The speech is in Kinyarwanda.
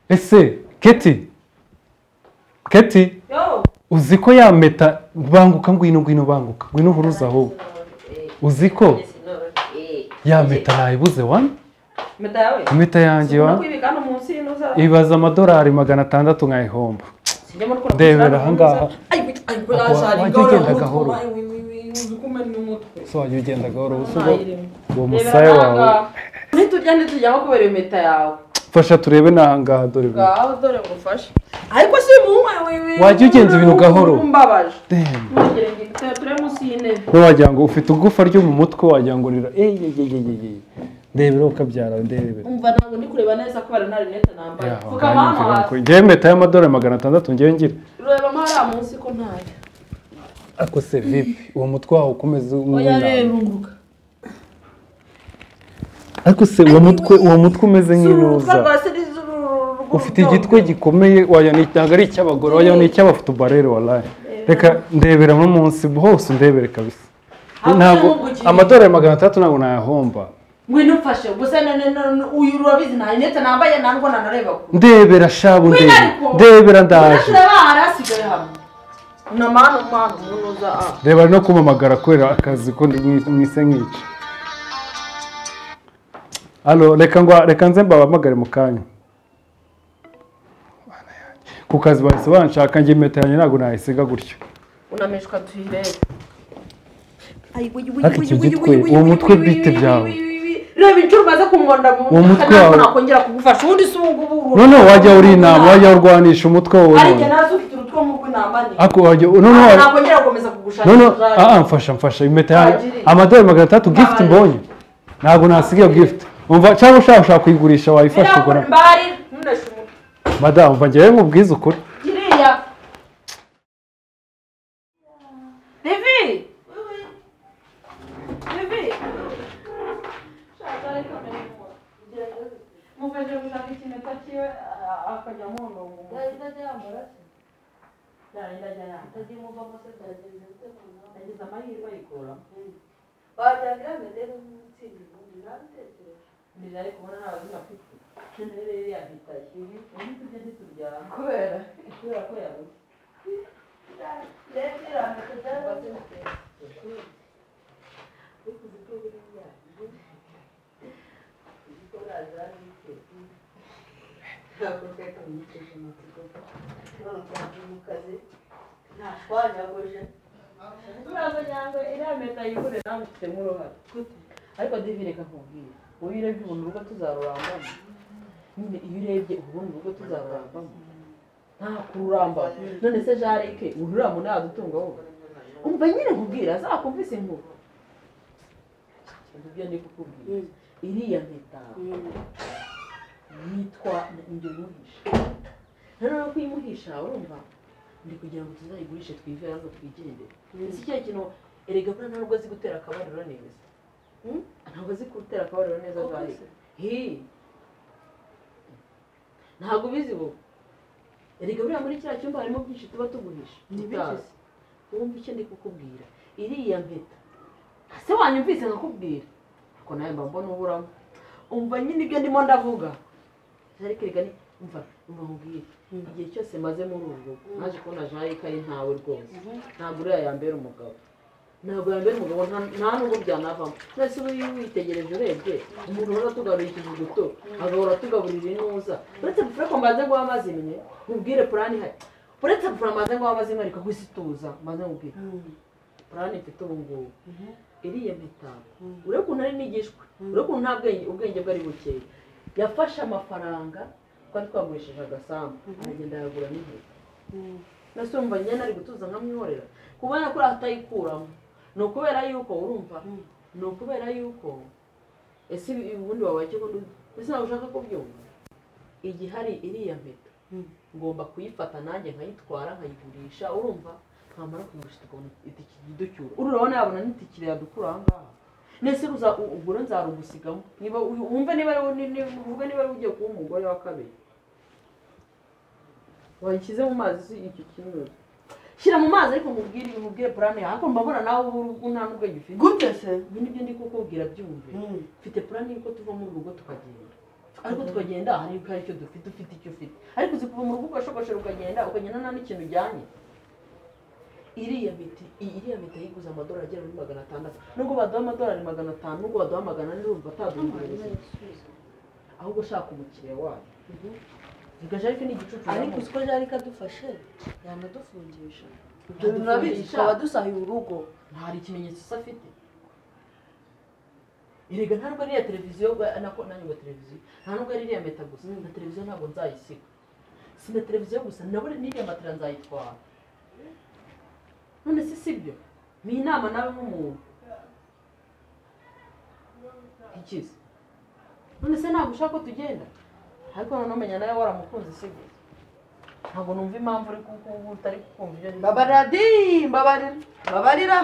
ese Keti uzi ko yameta banguka ngwino banguka ngwino huruza aho uzi ko yameta nayibuze wan meta yanjye wa ibaza amadolari 600 nkayihomba ndebera ahangaha wajya ugenda gahoro so wajya ugenda gahoro usugo uwo musaya wawe ntitujya nko kubera impeta yawe fasha turebe nahangaha dore dore ngufashe ariko si muwe wajya ugenza ibintu gahoro mbabaje ngire ngite ture musi y'intebe no wajya ngo ufite ugufa ryo mu mutwe wajya ngo rira ndebera ukabyara ndebera umva ntabwo ndi kureba neza kubera nta rinete nambaye vuga mama hasi ngiye meta y'amadolari 600 ngiye ngira reba mara munsi ko ntayo ako se vipi uwo mutwe wawe ukomeze oya rero unguruka ariko se uwo mutwe umeze nk'inuza ufite igitwe gikomeye waya nitaga ari icy'abagore waya ni icy'abafutubarere wallahi reka ndebera nko munsi hose ndebere kabisa ntabwo amadolari 600 ntabwo nayahomba ngwino ufashe gusa uyu urabizi nta rinete nambaye ntabwo nanareba ko ndebera shabu ndebera ndaje harasigaye hamwe na manu munuza reba no kumamagara kwera akazi ko mwise nk'ici Allo reka nze mbabamagare mu kanya ku kazi bahise banshaka ngiye impeta yanjye ntabwo nayisiga gutyo unameshwa tuyirebe ariko icyo gitwe uwo mutwe bite byawe reba inshuro umaze kumwonda mu mutwe wawe nakongera kugufasha ubundi si ubu none wajya uri inama wajya urwanisha umutwe wawe ariko nazo ufite urutwe mu rw'inambane ako wajya none nakongera gukomeza kugushaka none mfasha impeta yanjye amadolari 600 gift mbonye ntabwo nasigaye gift umva cyangwa ushaka kuyigurisha wayifasha ukora mbari nundashe umutwe madame umva ngiye mubwiza ukuri kiriya Levi mufashe gushaka ikintu takiwe akajya muno ndajya yambara ndajya yambara muvamo se ndagize amahirwe ayikura wagira ngo rero n'utsinzi ndizari kubona n'abazima afite rero yahitaye ibi tujye duturya kubera ko yabuze ariko divireka nkubwira ubu iyo urebye ubundi urugo tuzarurambamo nyine iyo urebye ubundi urugo tuzarurambamo nta kururamba none se jarike ururamo ntadutunga wowe umva nyine nkubwira azakumvise inkuru ibyo ndi kukubwira iriya mpeta yitwa njye muhisha rero ko imuhisha urumva ndi kugira ngo tuzayigurishe twivera ngo twigendere isi cyo kintu erega ko ntabwo azi gutera akabariro neza ntabwo azi gutera akabariro neza zarike ntabwo ubizi bo erega buriya muri kiriya cyumba harimo byinshi tuba tuguhisha utazi wumva icyo ndi kukubwira iriya mpeta se wanyumvise nkakubwira ariko nawe mba mbona uburamo umva nyine ibyo ndimo ndavuga ariko erega ni umva nkubwire igihe cyose maze muri uru rugo naje kubona jarike ari ntawe rwose ntabwo uriya yambera umugabo ntabwo yambera umugabo nta nubwo byanavamo twese uba witegereje urebye umuntu uhora tugaburira ikivuguto agahora tugaburira inuza uretse gupfura ko mbaze guha amazimwe nkubwire purani ihari uretse gupfura mbaze guha amazimwe ariko kwisi tuza mbaze nkubwire purani mfite ubu ngubu iriya mpeta urebe ukuntu ari nigishwe urebe ukuntu nta ubwenge bwe ari bukeya yafashe amafaranga twari twagurishije agasambu aragenda yagura n'impeta nase urumva nyine ari gutuza nkamwihorera kubona ko atayikuramo ni ukubera yuko urumva ni ukubera yuko ese ubundi wabaye icyo ese ntabwo ushaka kubyumva igihari iriya mpeta ngomba kuyifata nanjye nkayitwara nkayigurisha urumva nkamara kumugurisha tukabona itiki iducyura urabona yabona n'itikire yadukura aha ngaha nese ugura nzarugusigamo niba wumve niba ari ugiye kuba umugore wa kabiri wayishyize mu mazi iki kintu shyira mu mazi ariko mubwire purane yawe ariko mbabona nawe ubu nta n'ubwenge ufite gute se ibi nibyo ndi kukubwira byumve mfite purane yuko tuva mu rugo tukagenda ariko tukagenda hari icyo dufite icyo ufite ariko uzi kuva mu rugo ugashogoshera ukagenda nta n'ikintu ujyanye. iriya miti yiguze amadolari agera muri 600 nubwo baduha amadolari 500 nubwo baduha 400 urumva ataduhindurira ahubwo ushaka umukiriya wayo bigaje ariko ni igicucu ariko uko jari kadufashe yanadufungisha ibyo binabizi twaba dusahiye urugo ntari ikimenyetso afite. Erega ntabwo ari ya televiziyo nako nanyu televiziyo ntabwo ari iriya meta gusa na televiziyo ntabwo nzayisiga si na televiziyo gusa nabone n'iriya matera nzayitwara none sibyo ni inama nawe nk'umuntu ikize none se ntabwo ushaka ko tugenda ariko none umenya nawe waramukunze sibyo ntabwo numva impamvu uri kuko utari kumva ibyo mbabarira